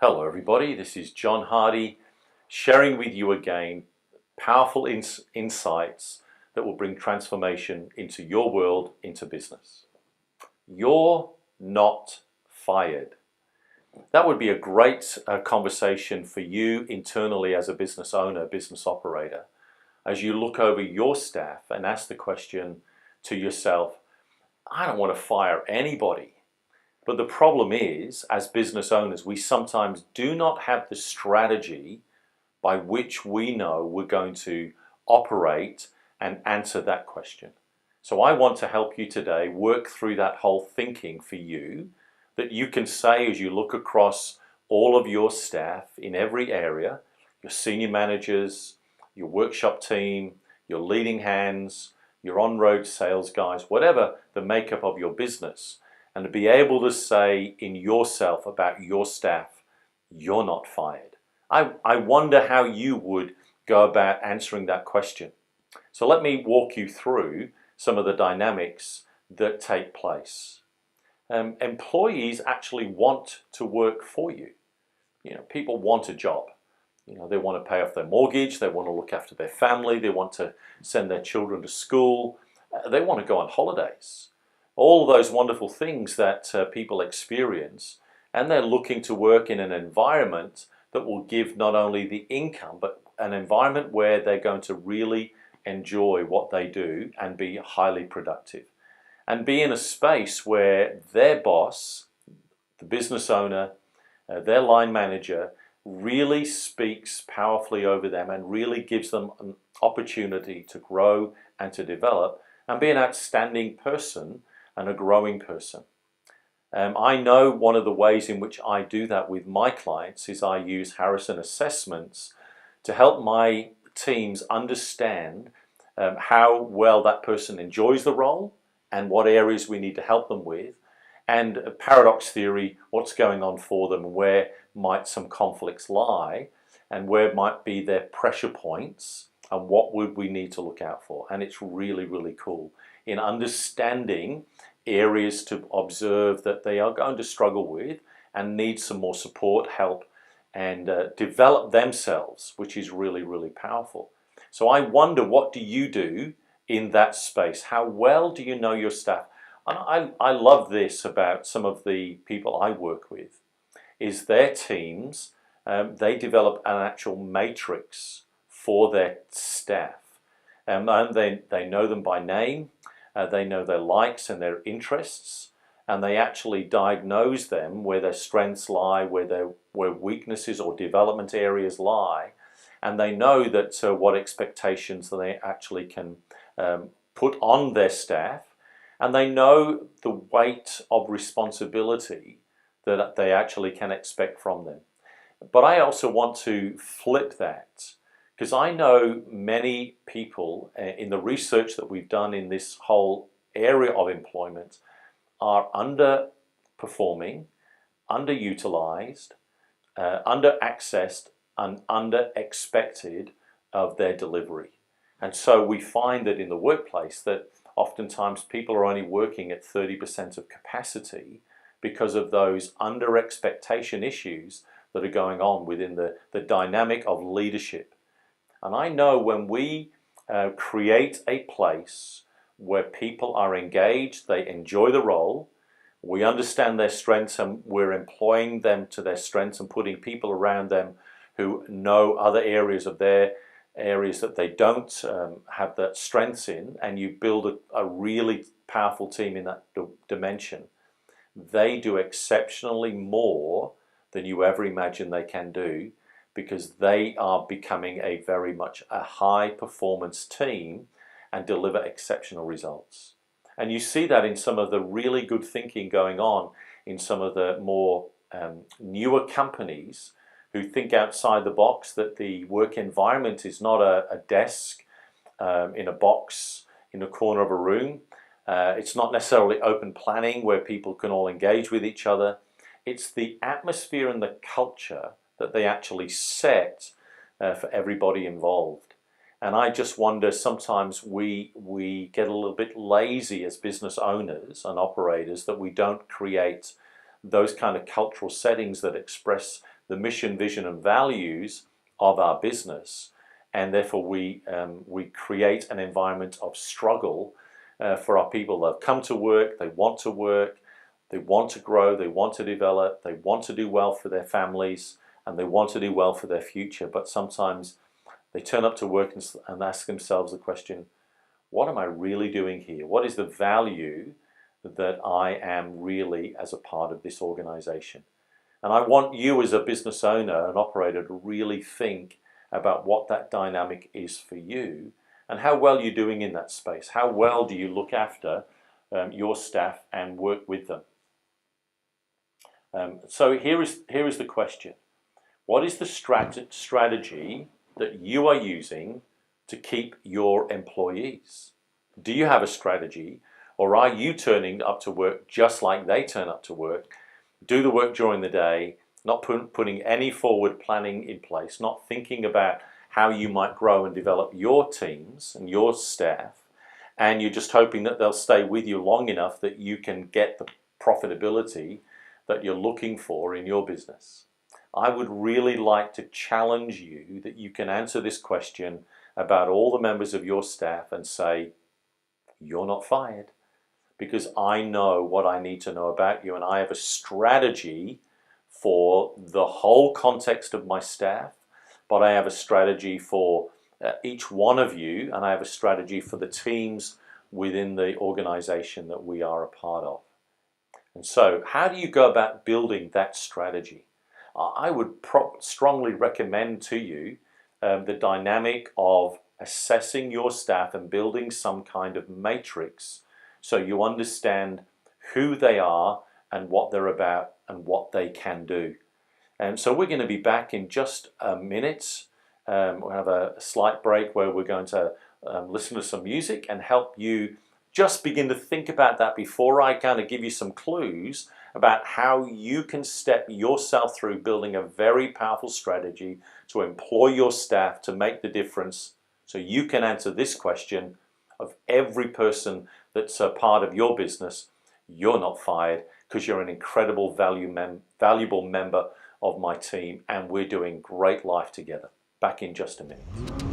Hello everybody, this is John Hardy sharing with you again powerful insights that will bring transformation into your world, into business. You're not fired. That would be a great conversation for you internally as a business owner, business operator, as you look over your staff and ask the question to yourself, I don't want to fire anybody. But the problem is, as business owners, we sometimes do not have the strategy by which we know we're going to operate and answer that question. So I want to help you today work through that whole thinking for you, that you can say as you look across all of your staff in every area, your senior managers, your workshop team, your leading hands, your on-road sales guys, whatever the makeup of your business, and to be able to say in yourself about your staff, you're not fired. I wonder how you would go about answering that question. So let me walk you through some of the dynamics that take place. Employees actually want to work for you. People want a job. They want to pay off their mortgage, they want to look after their family, they want to send their children to school, they want to go on holidays. All of those wonderful things that people experience, and they're looking to work in an environment that will give not only the income, but an environment where they're going to really enjoy what they do and be highly productive. And be in a space where their boss, the business owner, their line manager, really speaks powerfully over them and really gives them an opportunity to grow and to develop and be an outstanding person and a growing person. I know one of the ways in which I do that with my clients is I use Harrison assessments to help my teams understand how well that person enjoys the role and what areas we need to help them with, and paradox theory, what's going on for them, where might some conflicts lie, and where might be their pressure points, and what would we need to look out for. And it's really, really cool in understanding areas to observe that they are going to struggle with and need some more support, help, and develop themselves, which is really, really powerful. So I wonder, what do you do in that space? How well do you know your staff? And I love this about some of the people I work with, is their teams, they develop an actual matrix for their staff. And they know them by name, they know their likes and their interests, and they actually diagnose them where their strengths lie, where weaknesses or development areas lie, and they know that what expectations they actually can put on their staff, and they know the weight of responsibility that they actually can expect from them. But I also want to flip that, because I know many people in the research that we've done in this whole area of employment are underperforming, underutilized, under-accessed, and under-expected of their delivery. And so we find that in the workplace that oftentimes people are only working at 30% of capacity because of those under-expectation issues that are going on within the dynamic of leadership. And I know when we create a place where people are engaged, they enjoy the role, we understand their strengths and we're employing them to their strengths and putting people around them who know other areas of their areas that they don't have that strengths in, and you build a really powerful team in that dimension, they do exceptionally more than you ever imagined they can do, because they are becoming a very much a high performance team and deliver exceptional results. And you see that in some of the really good thinking going on in some of the more newer companies who think outside the box, that the work environment is not a desk in a box in a corner of a room. It's not necessarily open planning where people can all engage with each other. It's the atmosphere and the culture that they actually set for everybody involved. And I just wonder, sometimes we get a little bit lazy as business owners and operators, that we don't create those kind of cultural settings that express the mission, vision, and values of our business, and therefore we create an environment of struggle for our people. They'll come to work, they want to work, they want to grow, they want to develop, they want to do well for their families, and they want to do well for their future. But sometimes they turn up to work and ask themselves the question, what am I really doing here? What is the value that I am really as a part of this organization? And I want you as a business owner and operator to really think about what that dynamic is for you and how well you're doing in that space. How well do you look after your staff and work with them? So here is the question. What is the strategy that you are using to keep your employees? Do you have a strategy, or are you turning up to work just like they turn up to work? Do the work during the day, not putting any forward planning in place, not thinking about how you might grow and develop your teams and your staff, and you're just hoping that they'll stay with you long enough that you can get the profitability that you're looking for in your business. I would really like to challenge you that you can answer this question about all the members of your staff and say, you're not fired, because I know what I need to know about you, and I have a strategy for the whole context of my staff, but I have a strategy for each one of you, and I have a strategy for the teams within the organization that we are a part of. And so, how do you go about building that strategy? I would strongly recommend to you the dynamic of assessing your staff and building some kind of matrix so you understand who they are and what they're about and what they can do. And so we're going to be back in just a minute. We'll have a slight break where we're going to listen to some music and help you just begin to think about that before I kind of give you some clues about how you can step yourself through building a very powerful strategy to employ your staff to make the difference, so you can answer this question of every person that's a part of your business. You're not fired because you're an incredible valuable member of my team, and we're doing great life together. Back in just a minute.